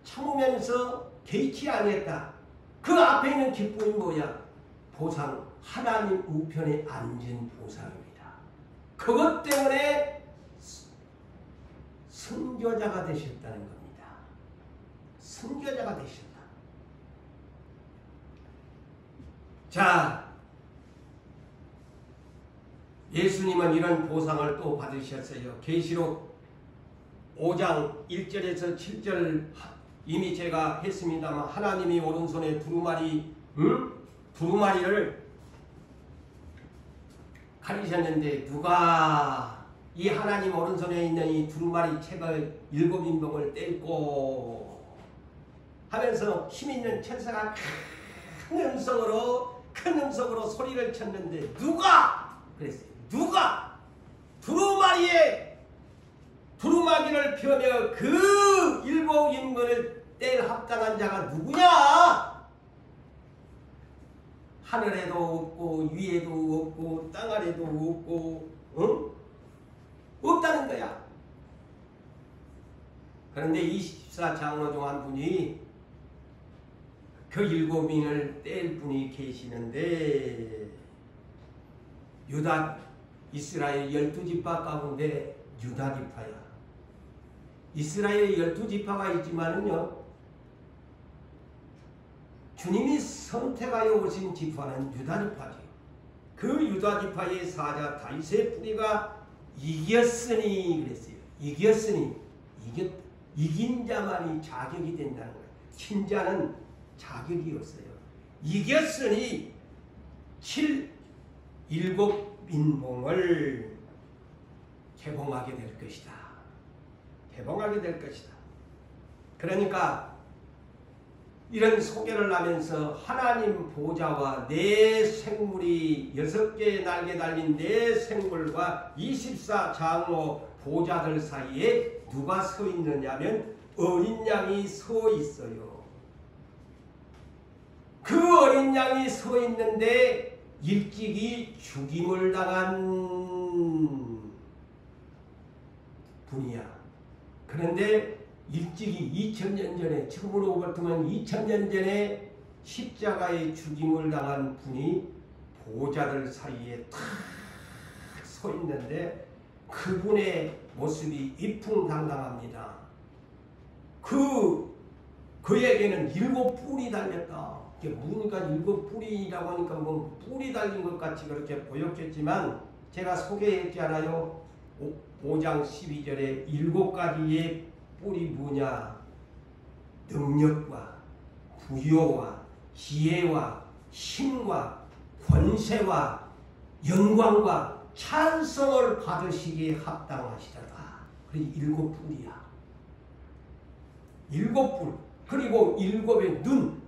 A: 참으면서 개의치 아니했다. 그 앞에 있는 기쁨이 뭐야? 보상, 하나님 우편에 앉은 보상입니다. 그것 때문에 선교자가 되셨다는 겁니다. 선교자가 되셨다. 자, 예수님은 이런 보상을 또 받으셨어요. 계시록 5장 1절에서 7절 이미 제가 했습니다만 하나님이 오른손에 두루마리를 가리셨는데 누가 이 하나님 오른손에 있는 이 두루마리 책을 7인봉을 떼고 하면서 힘있는 천사가 큰 음성으로 소리를 쳤는데 누가 그랬어요. 누가 두루마기를 펴며 그 7인봉을 뗄 합당한 자가 누구냐? 하늘에도 없고 위에도 없고 땅 아래도 없고 없다는 거야. 그런데 24장로 중 한 분이 그 7인을 뗄 분이 계시는데 유다 이스라엘 12지파 가운데 유다지파야. 이스라엘 12지파가 있지만은요, 주님이 선택하여 오신 지파는 유다지파죠. 그 유다지파의 사자 다윗의 뿌리가 이겼으니 그랬어요. 이긴 자만이 자격이 된다는 거예요. 친자는 자격이 없어요. 이겼으니 7인봉을 개봉하게 될 것이다. 개봉하게 될 것이다. 그러니까 이런 소개를 하면서 하나님 보좌와 내 생물이 6개의 날개 달린 내 생물과 24장로 보좌들 사이에 누가 서 있느냐면 어린 양이 서 있어요. 그 어린 양이 서 있는데 일찍이 죽임을 당한 분이야. 그런데 일찍이 2000년 전에, 지금으로 버티면 2000년 전에 십자가에 죽임을 당한 분이 보좌들 사이에 탁 서 있는데 그분의 모습이 이풍당당합니다. 그에게는 7뿔이 달렸다. 이게 뭡니까? 7뿔이라고 하니까 뭐 뿔이 달린 것 같이 그렇게 보였겠지만 제가 소개했잖아요. 5장 12절에 7가지의 뿔이 뭐냐? 능력과 부요와 지혜와 힘과 권세와 영광과 찬송을 받으시기에 합당하시다가 그리고 7뿔이야. 7뿔. 그리고 7의 눈.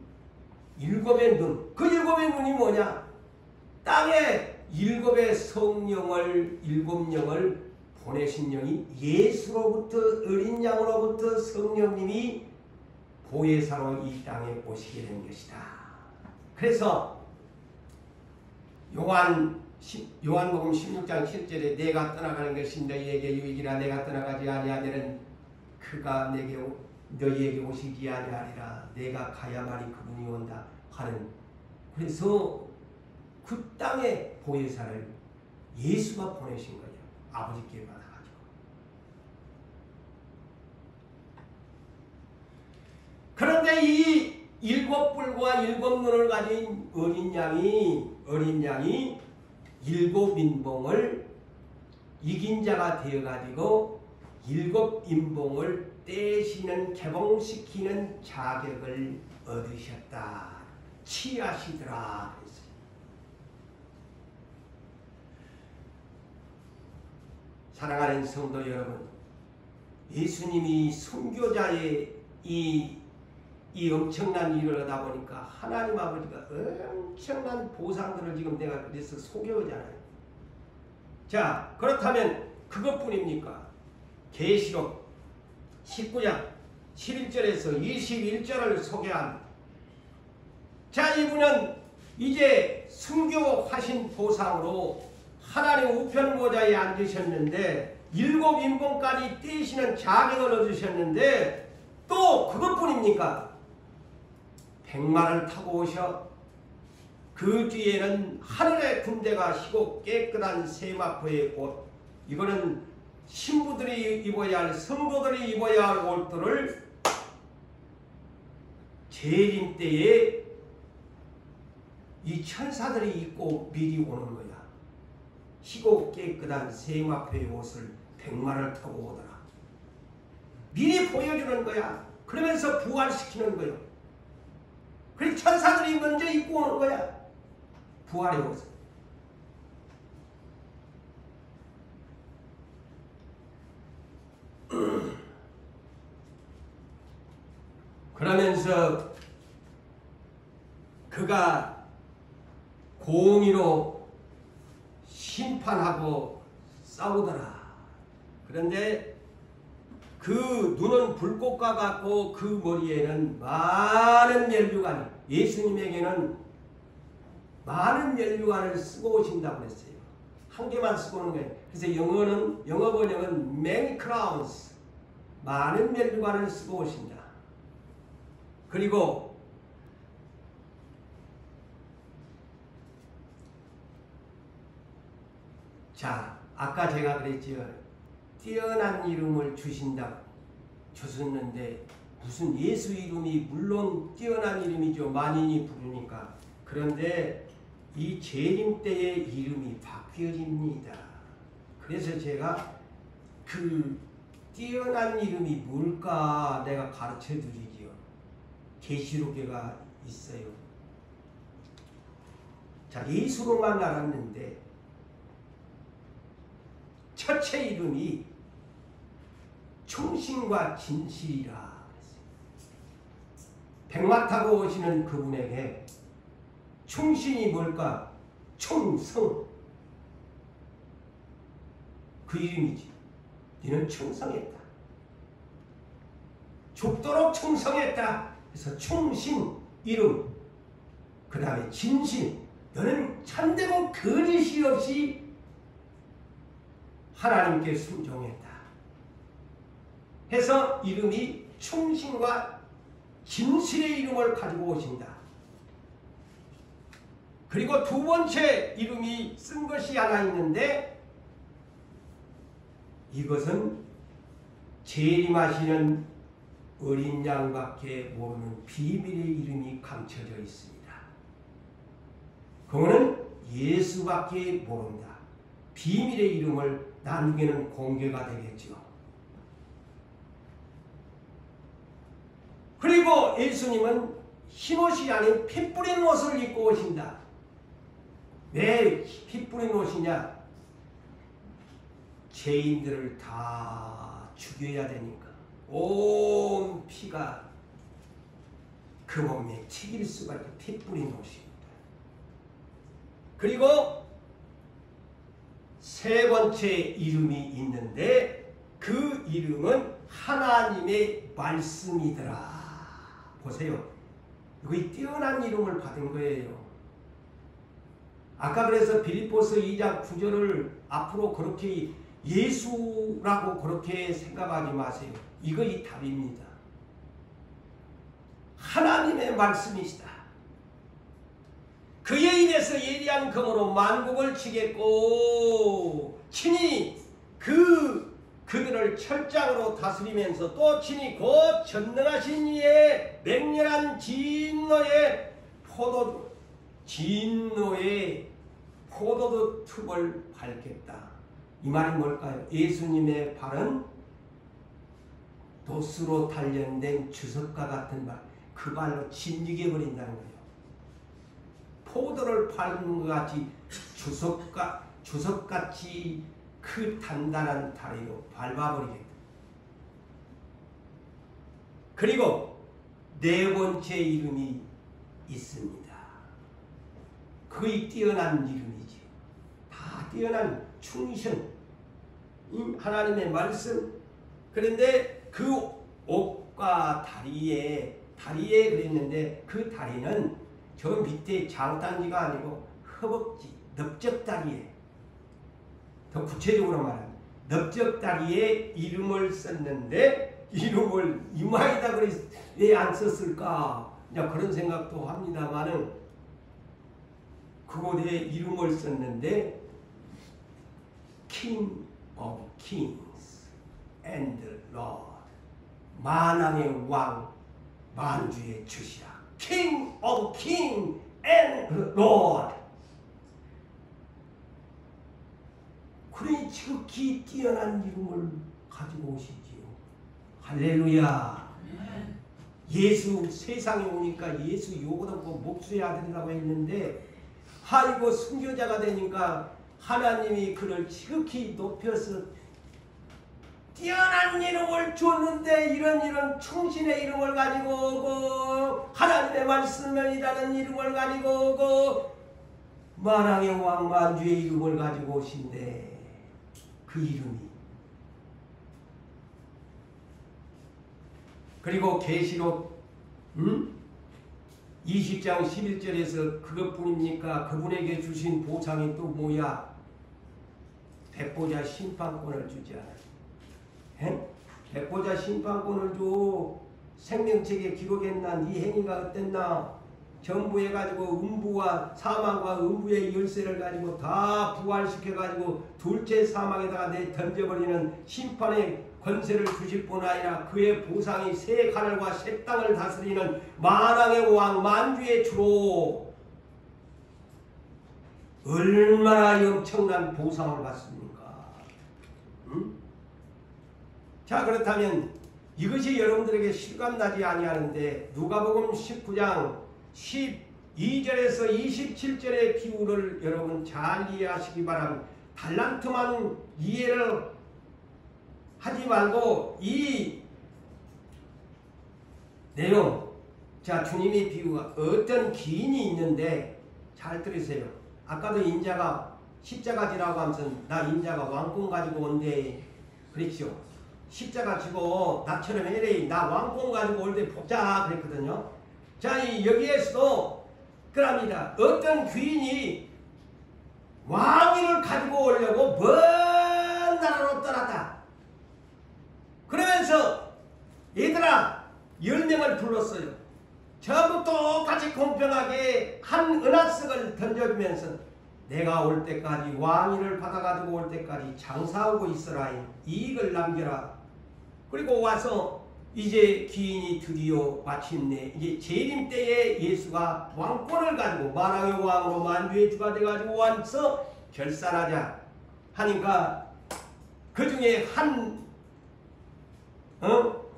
A: 7의 눈. 그 7의 눈이 뭐냐? 땅에 7의 성령을 7영을 보내신 영이 예수로부터 어린 양으로부터 성령님이 보혜사로 이 땅에 오시게 된 것이다. 그래서 요한복음 16장 7절에 내가 떠나가는 것이 너희에게 유익이라 내가 떠나가지 아니하면은 그가 너희에게 오시지 아니하리라. 내가 가야만이 그분이 온다 하는. 그래서 그 땅에 보혜사를 예수가 보내신 거예요. 아버지께 받아가지고. 그런데 이 7뿔과 7눈을 가진 어린 양이 7인봉을 이긴 자가 되어가지고 7인봉을 떼시는 개봉시키는 자격을 얻으셨다. 취하시더라. 사랑하는 성도 여러분, 예수님이 선교자의 이 엄청난 일을 하다 보니까 하나님 아버지가 엄청난 보상들을 지금 내가 그래서 소개하잖아요. 자, 그렇다면 그것뿐입니까? 계시록 19장 11절에서 21절을 소개한, 자, 이분은 이제 승교하신 보상으로 하나님 우편 보좌에 앉으셨는데 7 인봉까지 떼시는 자격을 얻으셨는데 또 그것뿐입니까? 백마를 타고 오셔 그 뒤에는 하늘의 군대가 시고 깨끗한 세마포의 옷, 이거는 신부들이 입어야 할, 성도들이 입어야 할 옷들을 재림 때에 이 천사들이 입고 미리 오는 거야. 희고 깨끗한 세마포의 옷을 백마를 타고 오더라. 미리 보여주는 거야. 그러면서 부활시키는 거예요. 그래서 천사들이 먼저 입고 오는 거야. 부활의 옷을. 그러면서 그가 공의로 심판하고 싸우더라. 그런데 그 눈은 불꽃과 같고 그 머리에는 많은 면류관이, 예수님에게는 많은 면류관을 쓰고 오신다고 그랬어요. 한 개만 쓰고 오는 거예요. 그래서 영어 번역은 many crowns, 많은 면류관을 쓰고 오신다. 그리고 자, 아까 제가 그랬지요. 뛰어난 이름을 주셨는데 무슨 예수 이름이 물론 뛰어난 이름이죠. 만인이 부르니까. 그런데 이 재림 때의 이름이 바뀌어집니다. 그래서 제가 그 뛰어난 이름이 뭘까 내가 가르쳐 드리지요. 계시록에가 있어요. 자, 예수로만 알았는데 첫째 이름이 충신과 진실이라 그랬어요. 백마 타고 오시는 그분에게 충신이 뭘까? 충성. 그 이름이지. 너는 충성했다. 죽도록 충성했다. 그래서 충신 이름. 그 다음에 진실. 너는 참되고 거짓이 없이 하나님께 순종했다. 해서 이름이 충신과 진실의 이름을 가지고 오신다. 그리고 두 번째 이름이 쓴 것이 하나 있는데 이것은 재림하시는 어린 양밖에 모르는 비밀의 이름이 감춰져 있습니다. 그거는 예수밖에 모른다. 비밀의 이름을 나중에는 공개가 되겠죠. 그리고 예수님은 흰옷이 아닌 피 뿌린 옷을 입고 오신다. 왜 피 뿌린 옷이냐? 죄인들을 다 죽여야 되니까. 온 피가 그 몸에 튀길 수밖에 피 뿌린 옷입니다. 그리고 세 번째 이름이 있는데 그 이름은 하나님의 말씀이더라. 보세요. 이거 뛰어난 이름을 받은 거예요. 아까 그래서 빌립보서 2장 9절을 앞으로 그렇게 예수라고 그렇게 생각하지 마세요. 이거 이 답입니다. 하나님의 말씀이시다. 그에 인해서 예리한 검으로 만국을 치겠고 친히 그들을 철장으로 다스리면서 또 친히 곧 전능하신 이의 맹렬한 진노의 포도주 틈을 밟겠다. 이 말이 뭘까요? 예수님의 발은 돛으로 단련된 주석과 같은 발, 그 발로 진리게 버린다는 거예요. 포도를 밟는 것 같이 주석같이 그 단단한 다리로 밟아버리겠다. 그리고 네 번째 이름이 있습니다. 거의 뛰어난 이름이지. 다 뛰어난 충신, 하나님의 말씀. 그런데 그 옷과 다리에 그랬는데 그 다리는 저 밑에 장단지가 아니고 허벅지, 넓적다리에, 더 구체적으로 말하면 넓적다리에 이름을 썼는데 이름을 이마에다 그래 왜 안 썼을까? 그런 생각도 합니다만은 그곳에 이름을 썼는데 King of Kings and Lord, 만왕의 왕, 만주의 주시라. King of Kings and Lord. 그러니 지극히 뛰어난 이름을 가지고 오시지요. 할렐루야. 예수 세상에 오니까 예수 요것 없고 목수의 아들이라고 했는데 아이고 순교자가 되니까 하나님이 그를 지극히 높여서 뛰어난 이름을 줬는데 이런 충신의 이름을 가지고 오고 하나님의 말씀이라는 이름을 가지고 오고 만왕의 왕 만주의 이름을 가지고 오신데 그 이름이 그리고 계시록 20장 11절에서 그것뿐입니까? 그분에게 주신 보상이 또 뭐야? 백보자 심판권을 주지 않아요. 백보자 심판권을 줘. 생명책에 기록했나? 네 행위가 어땠나? 전부 해가지고 음부와 사망과 음부의 열쇠를 가지고 다 부활시켜가지고 둘째 사망에다가 내 던져버리는 심판의 권세를 주실 뿐 아니라 그의 보상이 새 하늘과 새 땅을 다스리는 만왕의 왕 만주의 주로 얼마나 엄청난 보상을 받습니까? 응? 자, 그렇다면 이것이 여러분들에게 실감나지 아니하는데 누가복음 19장 12절에서 27절의 비유를 여러분 잘 이해하시기 바랍니다. 달란트만 이해를 하지 말고 이 내용, 자 주님의 비유가 어떤 기인이 있는데 잘 들으세요. 아까도 인자가 십자가 지라고 하면서 나 인자가 왕권 가지고 온대 그랬죠. 십자가 지고 나처럼 해래 나 왕권 가지고 올 때 보자 그랬거든요. 자 여기에서도 그럽니다. 어떤 귀인이 왕위를 가지고 오려고 먼 나라로 떠났다. 그러면서 얘들아 10명을 불렀어요. 전부 똑같이 공평하게 한 은하석을 던져주면서 내가 올 때까지 왕위를 받아가지고 올 때까지 장사하고 있어라. 이익을 남겨라. 그리고 와서 이제 기인이 드디어 마침내 이제 재림 때에 예수가 왕권을 가지고 만왕의 왕으로 만주의 주가 돼가지고 와서 결산하자 하니까 그 중에 한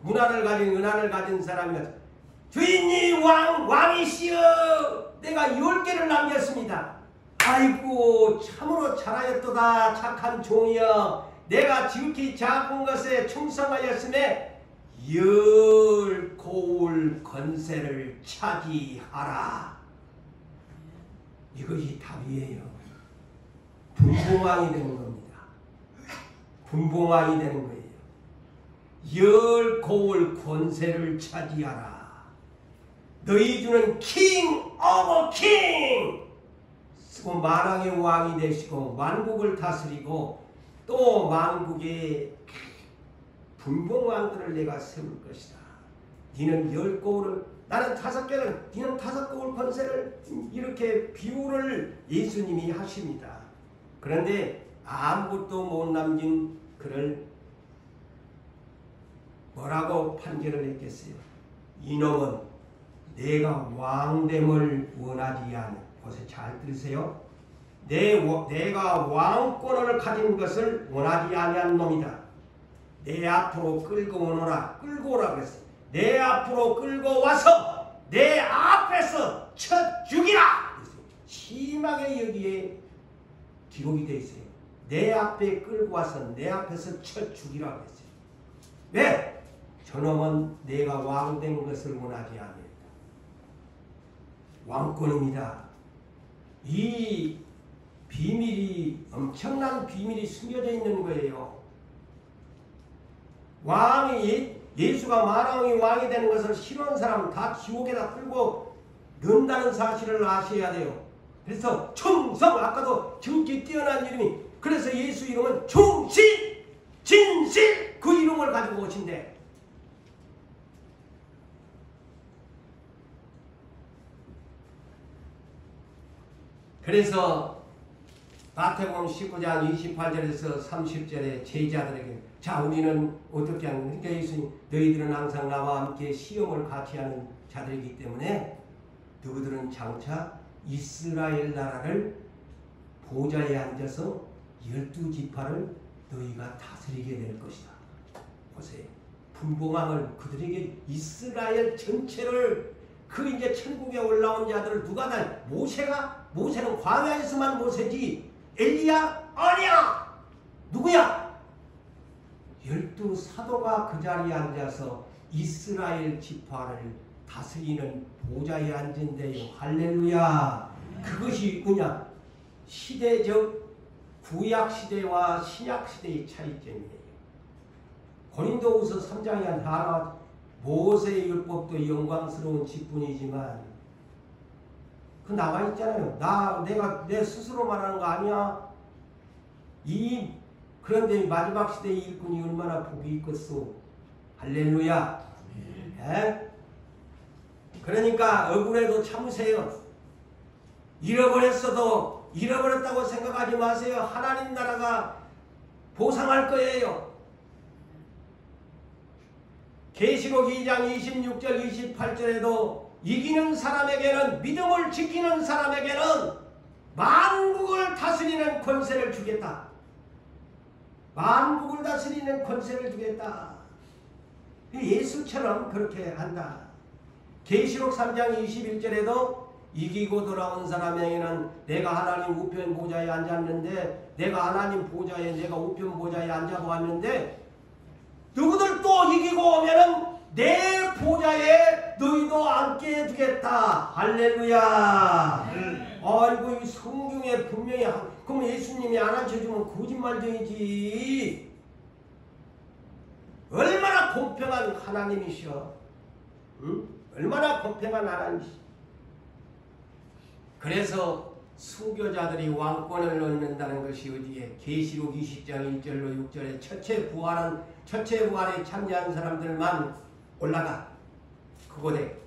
A: 문화를 가진 은하를 가진 사람이 주인님 왕이시여 내가 10개를 남겼습니다. 아이고 참으로 잘하였도다 착한 종이여 내가 지극히 작은 것에 충성하였음에 10 고울 권세를 차지하라. 이것이 답이에요. 분봉왕이 되는 겁니다. 분봉왕이 되는 거예요. 10 고울 권세를 차지하라. 너희 주는 킹 오브 킹 쓰고 만왕의 왕이 되시고 만국을 다스리고 또 만국의 분봉왕들을 내가 세울 것이다. 니는 10 고울을 나는 5개를 니는 5 고울 권세를 이렇게 비유를 예수님이 하십니다. 그런데 아무것도 못 남긴 그를 뭐라고 판결을 했겠어요? 이놈은 내가 왕됨을 원하지 않은 곳에 잘 들으세요. 내가 왕권을 가진 것을 원하지 아니한 놈이다. 내 앞으로 끌고 오너라. 끌고 오라 그랬어요. 내 앞으로 끌고 와서 내 앞에서 쳐 죽이라. 심하게 여기에 기록이 되어 있어요. 내 앞에 끌고 와서 내 앞에서 쳐 죽이라 그랬어요. 왜? 저놈은 내가 왕된 것을 원하지 않는다. 왕권입니다. 이 비밀이 엄청난 비밀이 숨겨져 있는 거예요. 왕이 예수가 만왕의 왕이 되는 것을 싫어하는 사람은 다 지옥에다 끌고 는다는 사실을 아셔야 돼요. 그래서 충성, 아까도 지극히 뛰어난 이름이, 그래서 예수 이름은 충신, 진실, 그 이름을 가지고 오신대. 그래서 마태복음 19장 28절에서 30절에 제자들에게, 자, 우리는 어떻게 하는 거냐. 그러니까 예수님, 너희들은 항상 나와 함께 시험을 같이 하는 자들이기 때문에 너희들은 장차 이스라엘 나라를 보좌에 앉아서 12지파를 너희가 다스리게 될 것이다. 보세요. 분봉왕을, 그들에게 이스라엘 전체를, 그 이제 천국에 올라온 자들을 누가 다, 모세는 광야에서만 모세지, 엘리야 아니야. 누구야? 12사도가 그 자리에 앉아서 이스라엘 지파를 다스리는 보좌에 앉은대요. 할렐루야. 그것이 그냥 시대적 구약시대와 신약시대의 차이점이에요. 고린도후서 3장에 한 하나, 모세의 율법도 영광스러운 직분이지만, 그 나와 있잖아요. 내가 내 스스로 말하는 거 아니야. 그런데 마지막 시대의 일꾼이 얼마나 복이 있겠소. 할렐루야. 네? 그러니까 억울해도 참으세요. 잃어버렸어도 잃어버렸다고 생각하지 마세요. 하나님 나라가 보상할 거예요. 계시록 2장 26절 28절에도 이기는 사람에게는, 믿음을 지키는 사람에게는 만국을 다스리는 권세를 주겠다. 만국을 다스리는 권세를 주겠다. 예수처럼 그렇게 한다. 계시록 3장 21절에도 이기고 돌아온 사람에게는 내가 하나님 우편 보좌에 앉았는데, 내가 하나님 보좌에, 내가 우편 보좌에 앉아보았는데, 누구들 또 이기고 오면은 내 보좌에 너희도 앉게 해주겠다. 할렐루야. 아이고, 이 성경에 분명히, 그럼 예수님이 안 앉혀주면 거짓말쟁이지. 얼마나 공평한 하나님이셔. 응? 얼마나 공평한 하나님이셔. 그래서 순교자들이 왕권을 얻는다는 것이 어디에? 계시록 20장 1절로 6절에 첫째 부활에 참여한 사람들만 올라가. 그곳에.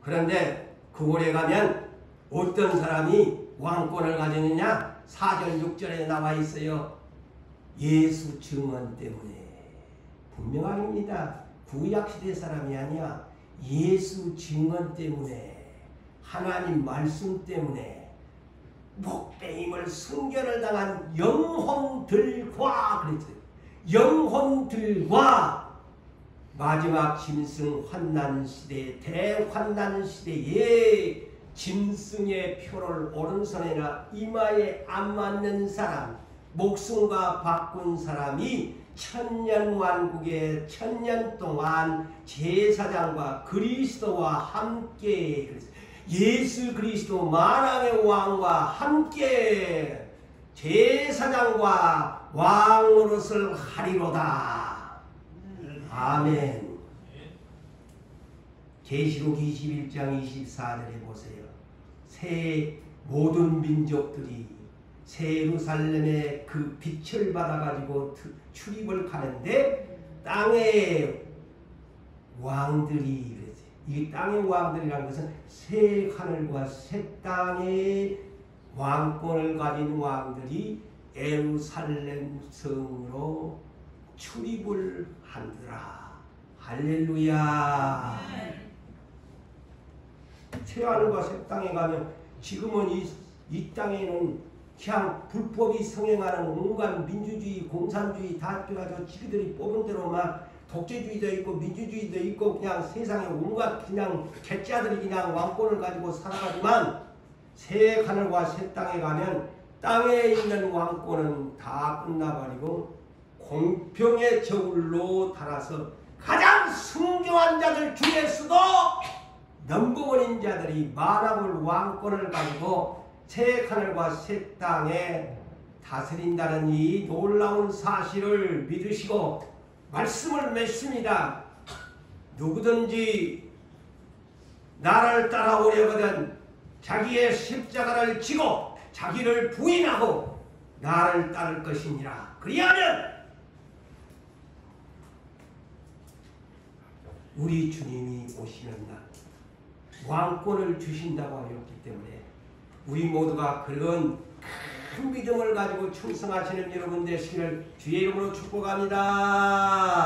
A: 그런데 그곳에 가면 어떤 사람이 왕권을 가졌느냐? 4절 6절에 나와 있어요. 예수 증언 때문에. 분명합니다. 구약시대 사람이 아니야. 예수 증언 때문에, 하나님 말씀 때문에 목배임을 순교를 당한 영혼들과, 그랬어요. 영혼들과 마지막 짐승 환난 시대, 대환난 시대에 짐승의 표를 오른손이나 이마에 안 맞는 사람, 목숨과 바꾼 사람이 천년왕국의 천년 동안 제사장과 그리스도와 함께, 예수 그리스도 만왕의 왕과 함께 제사장과 왕 노릇을 하리로다. 아멘. 계시록 21장 24절에 보세요. 모든 민족들이 새 예루살렘의 그 빛을 받아가지고 출입을 가는데, 땅의 왕들이, 이 땅의 왕들이라는 것은 새 하늘과 새 땅의 왕권을 가진 왕들이 예루살렘 성으로 출입을 한더라. 할렐루야. 새 하늘과 새 땅에 가면, 지금은 이 땅에는 그냥 불법이 성행하는 온갖 민주주의, 공산주의 다 뛰어가지고 지들이 뽑은 대로 막 독재주의도 있고 민주주의도 있고 그냥 세상에 온갖 그냥 개짜들이 그냥 왕권을 가지고 살아가지만, 새 하늘과 새 땅에 가면 땅에 있는 왕권은 다 끝나버리고 공평의 저울로 달아서 가장 순교한 자들 중에서도 넘버원인 자들이 만왕을 왕권을 가지고 새 하늘과 새 땅에 다스린다는 이 놀라운 사실을 믿으시고 말씀을 맺습니다. 누구든지 나를 따라오려거든 자기의 십자가를 지고 자기를 부인하고 나를 따를 것이니라. 그리하면 우리 주님이 오시는 날 왕권을 주신다고 하였기 때문에 우리 모두가 그런 큰 믿음을 가지고 충성하시는 여러분 되시기를 주의 이름으로 축복합니다.